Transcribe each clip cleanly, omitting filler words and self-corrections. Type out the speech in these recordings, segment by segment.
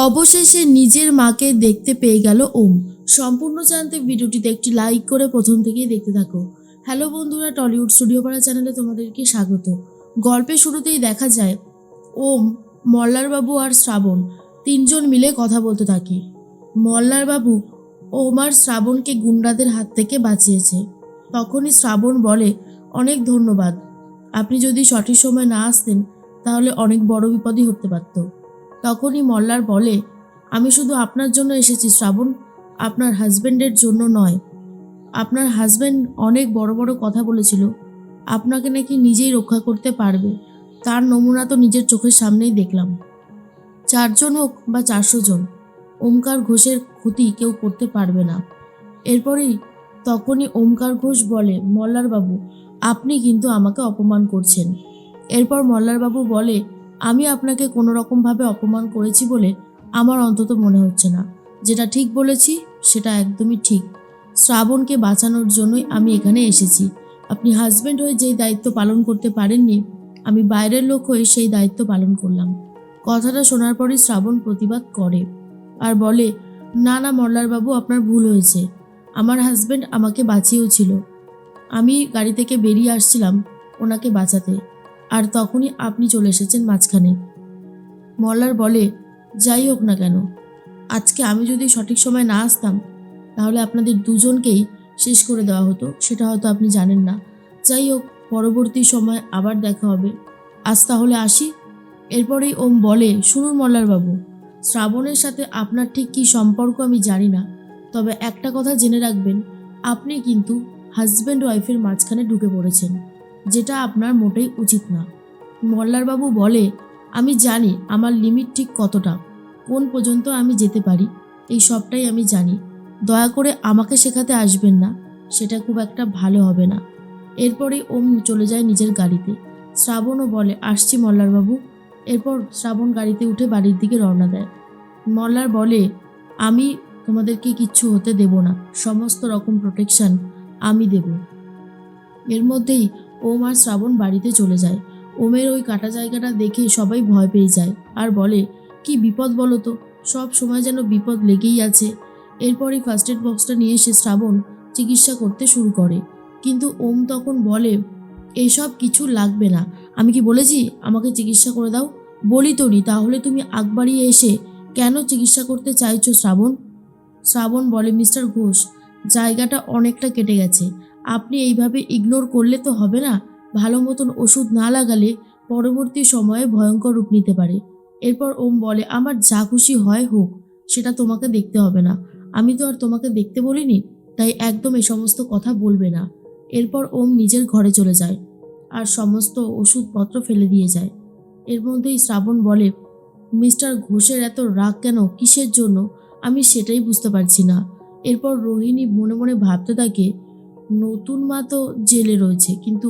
অবশেষে নিজের মাকে দেখতে পেয়ে গেল ওম। সম্পূর্ণ জানতে ভিডিওটিতে একটি লাইক করে প্রথম থেকেই দেখতে থাকো। হ্যালো বন্ধুরা, টলিউড স্টুডিও পাড়া চ্যানেলে তোমাদেরকে স্বাগত। গল্পের শুরুতেই দেখা যায় ওম, মল্লারবাবু আর শ্রাবণ তিনজন মিলে কথা বলতে থাকে। মল্লারবাবু ওম আর শ্রাবণকে গুন্ডাদের হাত থেকে বাঁচিয়েছে। তখনই শ্রাবণ বলে, অনেক ধন্যবাদ, আপনি যদি সঠিক সময় না আসতেন তাহলে অনেক বড় বিপদই হতে পারত। তখনই মল্লার বলে, আমি শুধু আপনার জন্য এসেছি শ্রাবণ, আপনার হাজব্যান্ডের জন্য নয়। আপনার হাজব্যান্ড অনেক বড় বড় কথা বলেছিল, আপনাকে নাকি নিজেই রক্ষা করতে পারবে। তার নমুনা তো নিজের চোখের সামনেই দেখলাম। 4 জন হোক বা 400 জন, ওমকার ঘোষের ক্ষতি কেউ করতে পারবে না। তখনই ওমকার ঘোষ বলে, মল্লারবাবু আপনি কিন্তু আমাকে অপমান করছেন। এরপর মল্লারবাবু বলে, আমি আপনাকে কোনো রকমভাবে অপমান করেছি বলে আমার অন্তত মনে হচ্ছে না। যেটা ঠিক বলেছি সেটা একদমই ঠিক। শ্রাবণকে বাঁচানোর জন্যই আমি এখানে এসেছি। আপনি হাজব্যান্ড হয়ে যেই দায়িত্ব পালন করতে পারেননি, আমি বাইরের লোক হয়ে সেই দায়িত্ব পালন করলাম। কথাটা শোনার পরই শ্রাবণ প্রতিবাদ করে আর বলে, না না মল্লারবাবু, আপনার ভুল হয়েছে। আমার হাজব্যান্ড আমাকে বাঁচিয়েছিল। আমি গাড়ি থেকে বেরিয়ে আসছিলাম ওনাকে বাঁচাতে, আর তখনই আপনি চলে এসেছেন মাঝখানে। মল্লার বলে, যাই হোক না কেন, আজকে আমি যদি সঠিক সময় না আসতাম তাহলে আপনাদের দুজনকেই শেষ করে দেওয়া হতো, সেটা হয়তো আপনি জানেন না। যাই হোক, পরবর্তী সময় আবার দেখা হবে, আজ তাহলে আসি। এরপরেই ওম বলে, শুনুন মল্লারবাবু, শ্রাবণের সাথে আপনার ঠিক কী সম্পর্ক আমি জানি না, তবে একটা কথা জেনে রাখবেন, আপনি কিন্তু হাজব্যান্ড ওয়াইফের মাঝখানে ঢুকে পড়েছেন, যেটা আপনার মোটেই উচিত না। মল্লারবাবু বলে, আমি জানি আমার লিমিট ঠিক কতটা, কোন পর্যন্ত আমি যেতে পারি, এই সবটাই আমি জানি। দয়া করে আমাকে শেখাতে আসবেন না, সেটা খুব একটা ভালো হবে না। এরপরেই ওম চলে যায় নিজের গাড়িতে। শ্রাবণও বলে, আসছি মল্লারবাবু। এরপর শ্রাবণ গাড়িতে উঠে বাড়ির দিকে রওনা দেয়। মল্লার বলে, আমি তোমাদেরকে কিচ্ছু হতে দেব না, সমস্ত রকম প্রোটেকশন আমি দেব। এর মধ্যেই ওম আর শ্রাবণ বাড়িতে চলে যায়। ওমের ওই কাটা জায়গাটা দেখে সবাই ভয় পেয়ে যায় আর বলে, কি বিপদ বলো তো, সব সময় যেন বিপদ লেগেই আছে। এরপরই ফার্স্ট এড বক্সটা নিয়ে এসে শ্রাবণ চিকিৎসা করতে শুরু করে, কিন্তু ওম তখন বলে, এইসব কিছু লাগবে না। আমি কি বলেছি আমাকে চিকিৎসা করে দাও? বলি তো নি, তাহলে তুমি আগ বাড়িয়ে এসে কেন চিকিৎসা করতে চাইছো শ্রাবণ? শ্রাবণ বলে, মিস্টার ঘোষ, জায়গাটা অনেকটা কেটে গেছে, আপনি এইভাবে ইগনোর করলে তো হবে না। ভালো মতন ওষুধ না লাগালে পরবর্তী সময়ে ভয়ঙ্কর রূপ নিতে পারে। এরপর ওম বলে, আমার যা খুশি হয় হোক, সেটা তোমাকে দেখতে হবে না। আমি তো আর তোমাকে দেখতে বলিনি, তাই একদম এ সমস্ত কথা বলবে না। এরপর ওম নিজের ঘরে চলে যায় আর সমস্ত ওষুধপত্র ফেলে দিয়ে যায়। এর মধ্যেই শ্রাবণ বলে, মিস্টার ঘোষের এত রাগ কেন, কিসের জন্য, আমি সেটাই বুঝতে পারছি না। এরপর রোহিণী মনে মনে ভাবতে থাকে, নতুন মা তো জেলে রয়েছে, কিন্তু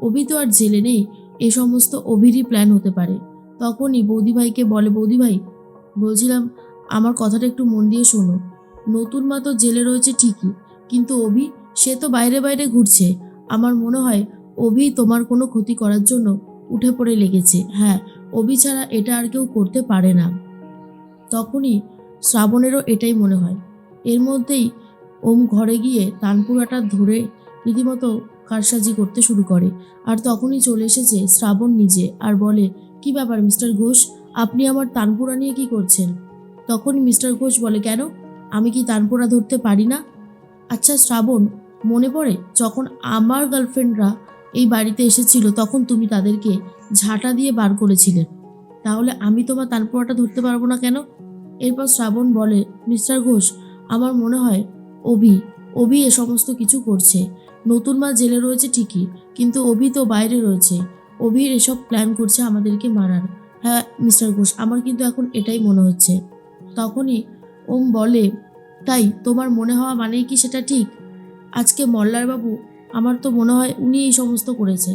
অভি তো আর জেলে নেই, এ সমস্ত অভিরই প্ল্যান হতে পারে। তখনই বৌদিভাইকে বলে, বৌদিভাই বলছিলাম, আমার কথাটা একটু মন দিয়ে শোনো। নতুন মা তো জেলে রয়েছে ঠিকই, কিন্তু সে তো বাইরে বাইরে ঘুরছে। আমার মনে হয় অভি তোমার কোনো ক্ষতি করার জন্য উঠে পড়ে লেগেছে। হ্যাঁ, অভি ছাড়া এটা আর কেউ করতে পারে না। তখনই শ্রাবণেরও এটাই মনে হয়। এর মধ্যেই ওম ঘরে গিয়ে তানপুরাটা ধরে রীতিমতো কারসাজি করতে শুরু করে, আর তখনই চলে এসেছে শ্রাবণ নিজে আর বলে, কি ব্যাপার মিস্টার ঘোষ, আপনি আমার তানপুরা নিয়ে কি করছেন? তখনই মিস্টার ঘোষ বলে, কেন, আমি কি তানপুরা ধরতে পারি না? আচ্ছা শ্রাবণ, মনে পড়ে যখন আমার গার্লফ্রেন্ডরা এই বাড়িতে এসেছিল তখন তুমি তাদেরকে ঝাঁটা দিয়ে বার করেছিলে, তাহলে আমি তোমার তানপুরাটা ধরতে পারবো না কেন? এরপর শ্রাবণ বলে, মিস্টার ঘোষ, আমার মনে হয় অভি অভি এ সমস্ত কিছু করছে। নতুন মা জেলে রয়েছে ঠিকই, কিন্তু অভি তো বাইরে রয়েছে, অভির এসব প্ল্যান করছে আমাদেরকে মারার। হ্যাঁ মিস্টার ঘোষ, আমার কিন্তু এখন এটাই মনে হচ্ছে। তখনই ওম বলে, তাই তোমার মনে হওয়া মানেই কি সেটা ঠিক? আজকে মল্লারবাবু, আমার তো মনে হয় উনি এই সমস্ত করেছে,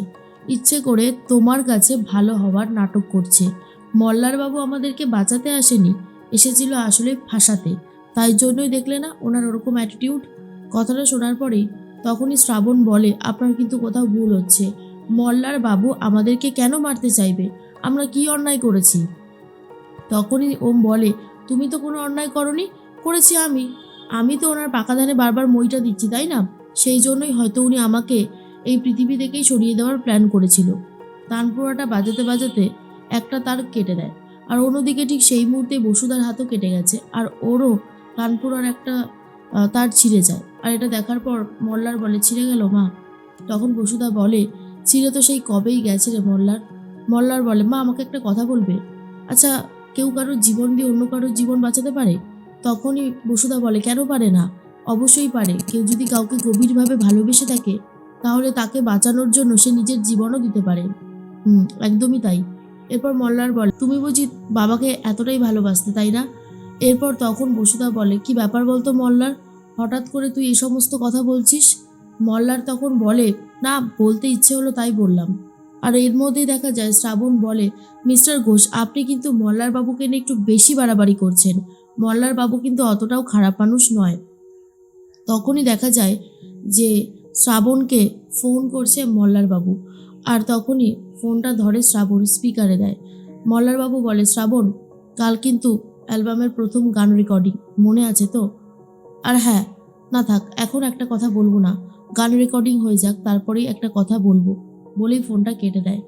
ইচ্ছে করে তোমার কাছে ভালো হওয়ার নাটক করছে। মল্লারবাবু আমাদেরকে বাঁচাতে আসেনি, এসেছিল আসলে ফাঁসাতে, তাই জন্যই দেখলে না ওনার ওরকম অ্যাটিটিউড। কথাটা শোনার পরেই তখনই শ্রাবণ বলে, আপনার কিন্তু কোথাও ভুল হচ্ছে। মল্লার বাবু আমাদেরকে কেন মারতে চাইবে? আমরা কি অন্যায় করেছি? তখনই ওম বলে, তুমি তো কোনো অন্যায় করনি, করেছি আমি। আমি তো ওনার পাকা ধানে বারবার মইটা দিচ্ছি, তাই না? সেই জন্যই হয়তো উনি আমাকে এই পৃথিবী থেকেই সরিয়ে দেওয়ার প্ল্যান করেছিল। তানপুরাটা বাজাতে বাজাতে একটা তার কেটে দেয়, আর অন্যদিকে ঠিক সেই মুহূর্তে বসুধার হাতও কেটে গেছে, আর ওরও তানপুরার একটা তার ছিঁড়ে যায়। আর এটা দেখার পর মল্লার বলে, ছিঁড়ে গেল মা? তখন বসুধা বলে, ছিঁড়ে তো সেই কবেই গেছে রে মল্লার। মল্লার বলে, মা আমাকে একটা কথা বলবে? আচ্ছা, কেউ কারোর জীবন দিয়ে অন্য কারোর জীবন বাঁচাতে পারে? তখনই বসুধা বলে, কেন পারে না? অবশ্যই পারে। কেউ যদি কাউকে গভীরভাবে ভালোবেসে থাকে, তাহলে তাকে বাঁচানোর জন্য সে নিজের জীবনও দিতে পারে। একদমই তাই। এরপর মল্লার বলে, তুমি বুঝি বাবাকে এতটাই ভালোবাসতে, তাই না? এরপর তখন বসুধা বলে, কি ব্যাপার বলতো মল্লার, হঠাৎ করে তুই এই সমস্ত কথা বলছিস? মল্লার তখন বলে, না, বলতে ইচ্ছে হলো তাই বললাম। আর এর মধ্যেই দেখা যায় শ্রাবণ বলে, মিস্টার ঘোষ, আপনি কিন্তু মল্লার বাবুকে নিয়ে একটু বেশি বাড়াবাড়ি করছেন। মল্লার বাবু কিন্তু অতটাও খারাপ মানুষ নয়। তখনই দেখা যায় যে শ্রাবণকে ফোন করছে মল্লার বাবু, আর তখনই ফোনটা ধরে শ্রাবণ স্পিকারে দেয়। মল্লার বাবু বলে, শ্রাবণ, কাল কিন্তু অ্যালবামের প্রথম গান রেকর্ডিং, মনে আছে তো? আর হ্যাঁ, না থাক, এখন একটা কথা বলবো না, গান রেকর্ডিং হয়ে যাক, তারপরেই একটা কথা বলবো, বলেই ফোনটা কেটে দেয়।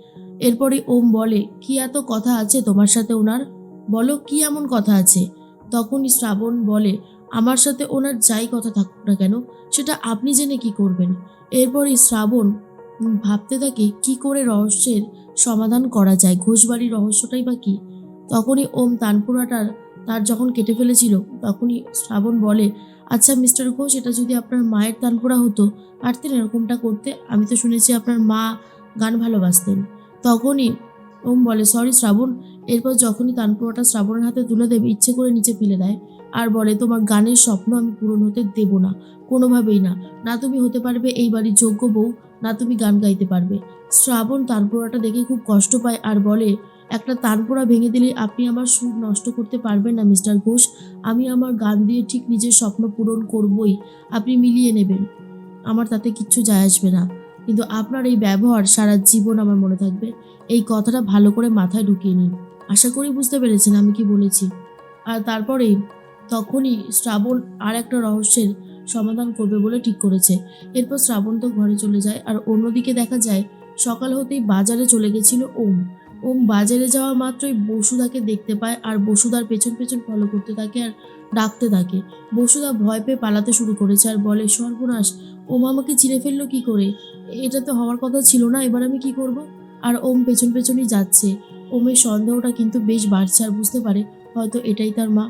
এরপরে ওম বলে, কি এত কথা আছে তোমার সাথে ওনার? বলো, কি এমন কথা আছে? তখনই শ্রাবণ বলে, আমার সাথে ওনার যাই কথা থাকুক না কেন, সেটা আপনি জেনে কি করবেন? এরপরই শ্রাবণ ভাবতে থাকে কি করে রহস্যের সমাধান করা যায়, ঘোষবাড়ির রহস্যটাই বা কি। তখনই ওম তানপুরাটার তার যখন কেটে ফেলেছিল, তখনই শ্রাবণ বলে, আচ্ছা মিস্টার ঘোষ, এটা যদি আপনার মায়ের তানপুরা হতো, পারতেন এরকমটা করতে? আমি তো শুনেছি আপনার মা গান ভালোবাসতেন। তখনই ওম বলে, সরি শ্রাবণ। এরপর যখনই তানপুরাটা শ্রাবণের হাতে তুলে দেবে, ইচ্ছে করে নিচে ফেলে দেয়, আর বলে, তোমার গানের স্বপ্ন আমি পূরণ হতে দেব না, কোনোভাবেই না। না তুমি হতে পারবে এই বাড়ির যোগ্য বউ, না তুমি গান গাইতে পারবে। শ্রাবণ তানপুরাটা দেখে খুব কষ্ট পায় আর বলে, একটা তানপুরা ভেঙে দিলে আপনি আমার সুর নষ্ট করতে পারবেন না মিস্টার ঘোষ। আমি আমার গান দিয়ে ঠিক নিজের স্বপ্ন পূরণ করবই, আপনি মিলিয়ে নেবেন, আমার তাতে কিচ্ছু যায় আসবে না। কিন্তু আপনার এই ব্যবহার সারা জীবন আমার মনে থাকবে। এই কথাটা ভালো করে মাথায় ঢুকিয়ে নিন। আশা করি বুঝতে পেরেছেন আমি কি বলেছি। আর তারপরেই তখনই শ্রাবণ আর একটা রহস্যের সমাধান করবে বলে ঠিক করেছে। এরপর শ্রাবণ তো ঘরে চলে যায়, আর অন্যদিকে দেখা যায় সকাল হতেই বাজারে চলে গেছিল ওম। ওম বাজারে যাওয়া মাত্রই বসুধাকে দেখতে পায়, আর বসুধার পেছন পেছন ফলো করতে থাকে আর ডাকতে থাকে। বসুধা ভয় পেয়ে পালাতে শুরু করেছে আর বলে, সর্বনাশ, ওম আমাকে চিনে ফেললো কি করে? এটা তো হওয়ার কথা ছিল না, এবার আমি কি করব? আর ওম পেছন পেছনই যাচ্ছে। ওমের সন্দেহটা কিন্তু বেশ বাড়ছে আর বুঝতে পারে হয়তো এটাই তার মা।